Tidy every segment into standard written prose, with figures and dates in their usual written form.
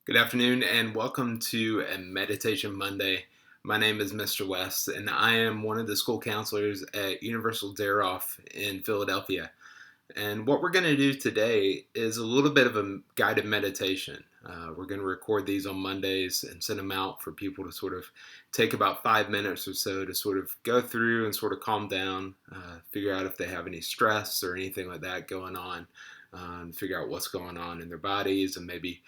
Good afternoon and welcome to a Meditation Monday. My name is Mr. West and I am one of the school counselors at Universal Daroff in Philadelphia. And what we're going to do today is a little bit of a guided meditation. We're going to record these on Mondays and send them out for people to sort of take about 5 minutes or so to sort of go through and sort of calm down, figure out if they have any stress or anything like that going on, figure out what's going on in their bodies, and maybe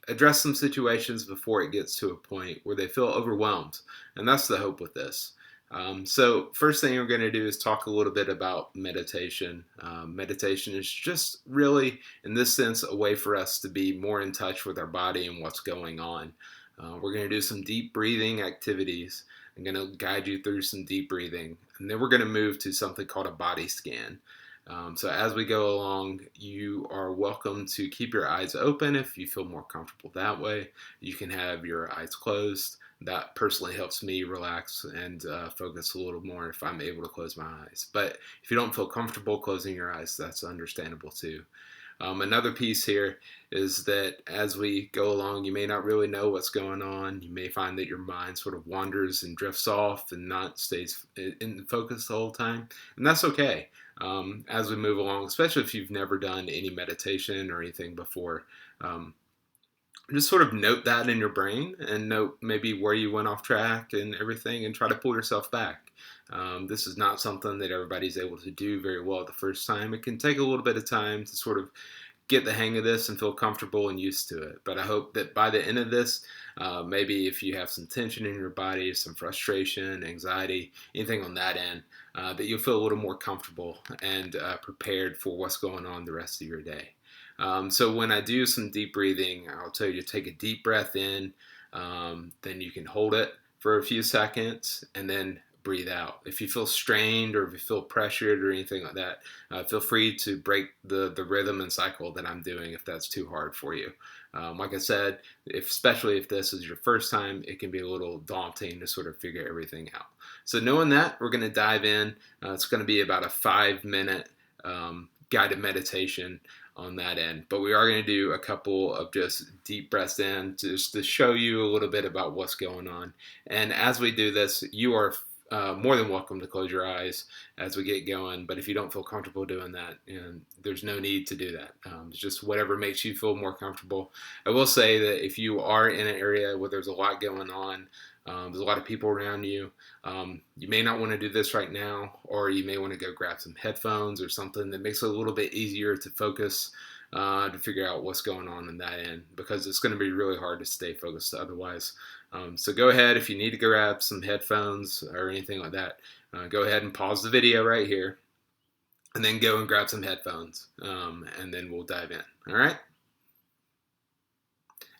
address some situations before it gets to a point where they feel overwhelmed. And that's the hope with this. So first thing we're going to do is talk a little bit about meditation. Meditation is just really, in this sense, a way for us to be more in touch with our body and what's going on. We're going to do some deep breathing activities. I'm going to guide you through some deep breathing, and then we're going to move to something called a body scan. So as we go along, you are welcome to keep your eyes open if you feel more comfortable that way. You can have your eyes closed. That personally helps me relax and focus a little more if I'm able to close my eyes. But if you don't feel comfortable closing your eyes, that's understandable too. Another piece here is that as we go along, you may not really know what's going on. You may find that your mind sort of wanders and drifts off and not stays in focus the whole time. And that's okay. As we move along, especially if you've never done any meditation or anything before, just sort of note that in your brain and note maybe where you went off track and everything and try to pull yourself back. This is not something that everybody's able to do very well the first time. It can take a little bit of time to sort of get the hang of this and feel comfortable and used to it. But I hope that by the end of this, maybe if you have some tension in your body, some frustration, anxiety, anything on that end, that you'll feel a little more comfortable and prepared for what's going on the rest of your day. So when I do some deep breathing, I'll tell you to take a deep breath in, then you can hold it for a few seconds and then breathe out. If you feel strained or if you feel pressured or anything like that, feel free to break the rhythm and cycle that I'm doing if that's too hard for you. Like I said, especially if this is your first time, it can be a little daunting to sort of figure everything out. So knowing that, we're going to dive in. It's going to be about a 5 minute guided meditation on that end. But we are going to do a couple of just deep breaths in just to show you a little bit about what's going on. And as we do this, you are more than welcome to close your eyes as we get going. But if you don't feel comfortable doing that, there's no need to do that. It's just whatever makes you feel more comfortable. I will say that if you are in an area where there's a lot going on, there's a lot of people around you. You may not want to do this right now, or you may want to go grab some headphones or something that makes it a little bit easier to focus, to figure out what's going on in that end, because it's going to be really hard to stay focused otherwise. So go ahead, if you need to grab some headphones or anything like that, go ahead and pause the video right here, and then go and grab some headphones, and then we'll dive in. All right?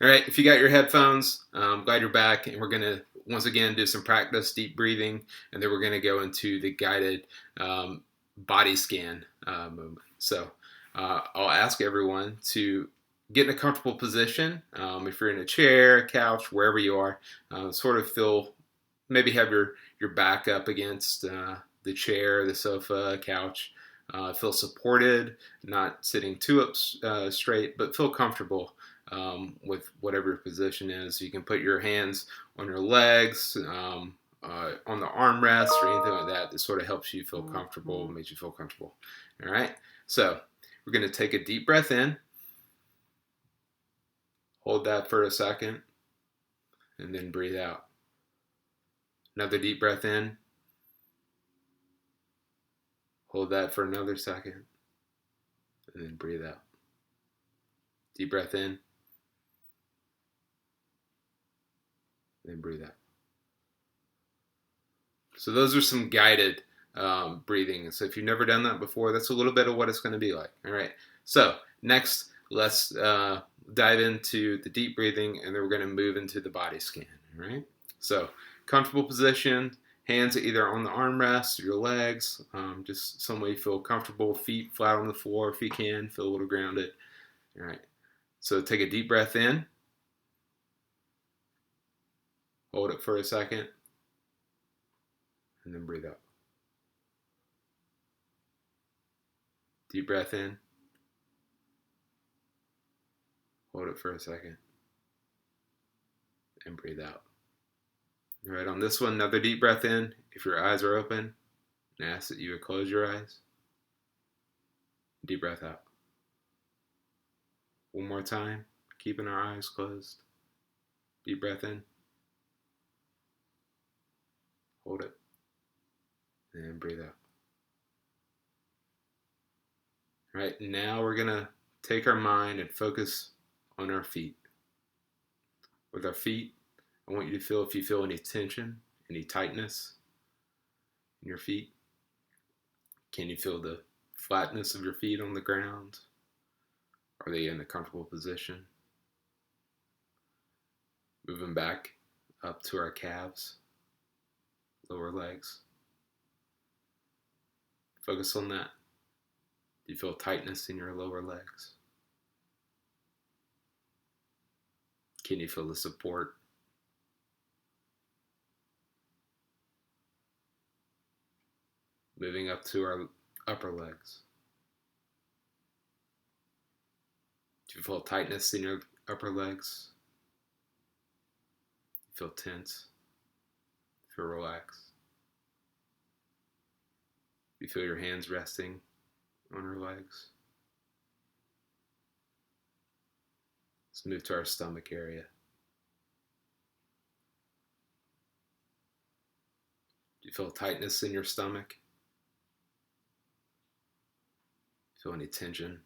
All right, if you got your headphones, I'm glad you're back, and we're going to once again do some practice deep breathing, and then we're going to go into the guided body scan movement. So I'll ask everyone to get in a comfortable position. If you're in a chair, a couch, wherever you are, sort of maybe have your back up against the chair, the sofa, couch. Feel supported, not sitting too up straight, but feel comfortable with whatever your position is. You can put your hands on your legs, on the armrest or anything like that that sort of helps you feel comfortable, makes you feel comfortable. All right, so we're going to take a deep breath in, hold that for a second, and then breathe out. Another deep breath in, hold that for another second, and then breathe out. Deep breath in, then breathe out. So those are some guided breathing. So if you've never done that before, that's a little bit of what it's going to be like. All right. So next, let's dive into the deep breathing, and then we're going to move into the body scan. All right. So comfortable position, hands either on the armrest or your legs, just some way you feel comfortable. Feet flat on the floor if you can, feel a little grounded. All right. So take a deep breath in, hold it for a second, and then breathe out. Deep breath in, hold it for a second, and breathe out. All right, on this one, another deep breath in. If your eyes are open, I ask that you would close your eyes. Deep breath out. One more time, keeping our eyes closed. Deep breath in. Hold it. And breathe out. All right, now we're going to take our mind and focus on our feet. With our feet, I want you to feel if you feel any tension, any tightness in your feet. Can you feel the flatness of your feet on the ground? Are they in a comfortable position? Moving back up to our calves, lower legs. Focus on that. Do you feel tightness in your lower legs? Can you feel the support? Moving up to our upper legs. Do you feel tightness in your upper legs? Feel tense? Feel relaxed? You feel your hands resting on your legs? Let's move to our stomach area. Do you feel tightness in your stomach? Feel any tension?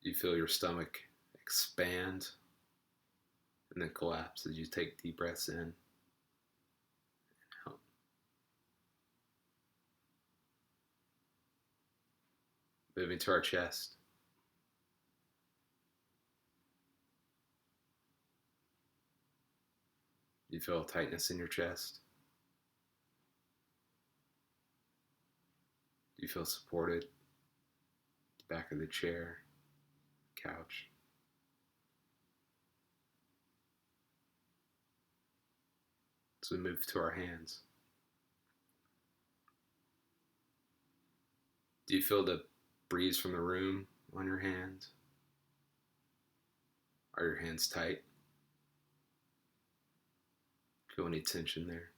Do you feel your stomach expand and then collapse as you take deep breaths in and out? Moving to our chest. Do you feel tightness in your chest? Do you feel supported? Back of the chair, couch. So we move to our hands. Do you feel the breeze from the room on your hands? Are your hands tight? Feel any tension there?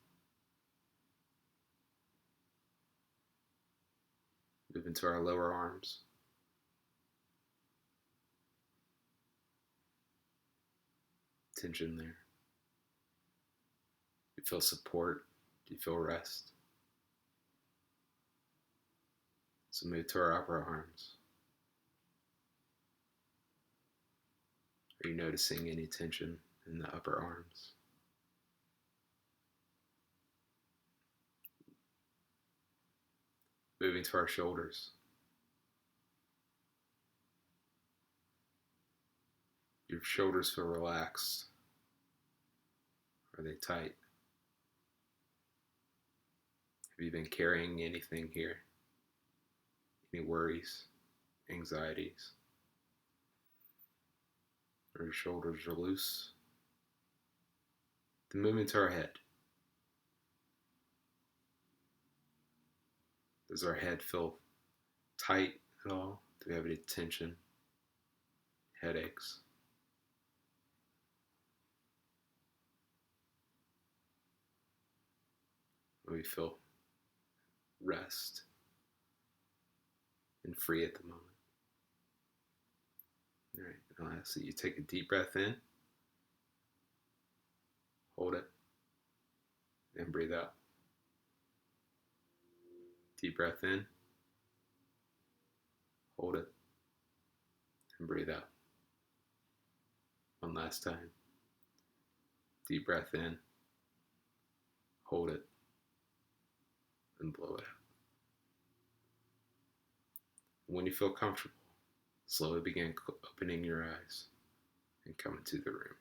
Move into our lower arms. Tension there. Do you feel support? Do you feel rest? So move to our upper arms. Are you noticing any tension in the upper arms? Moving to our shoulders. Your shoulders feel relaxed. Are they tight? Have you been carrying anything here? Any worries, anxieties? Or your shoulders are loose? Then move into our head. Does our head feel tight at all? Do we have any tension? Headaches? Do we feel rest and free at the moment? All right, I'll ask that you take a deep breath in, hold it, and breathe out. Deep breath in, hold it, and breathe out. One last time. Deep breath in, hold it, and blow it out. When you feel comfortable, slowly begin opening your eyes and come into the room.